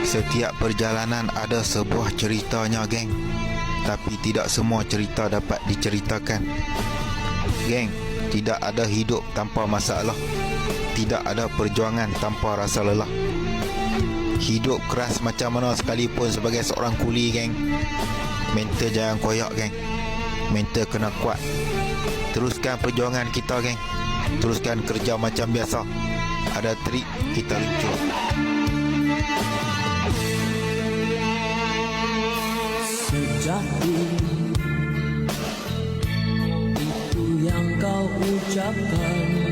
Setiap perjalanan ada sebuah ceritanya, geng. Tapi tidak semua cerita dapat diceritakan. Geng, tidak ada hidup tanpa masalah. Tidak ada perjuangan tanpa rasa lelah. Hidup keras macam mana sekalipun sebagai seorang kuli, geng, mental jangan koyak, geng. Mental kena kuat. Teruskan perjuangan kita, geng. Teruskan kerja macam biasa. Ada trik, kita luncur. Sejati itu yang kau ucapkan,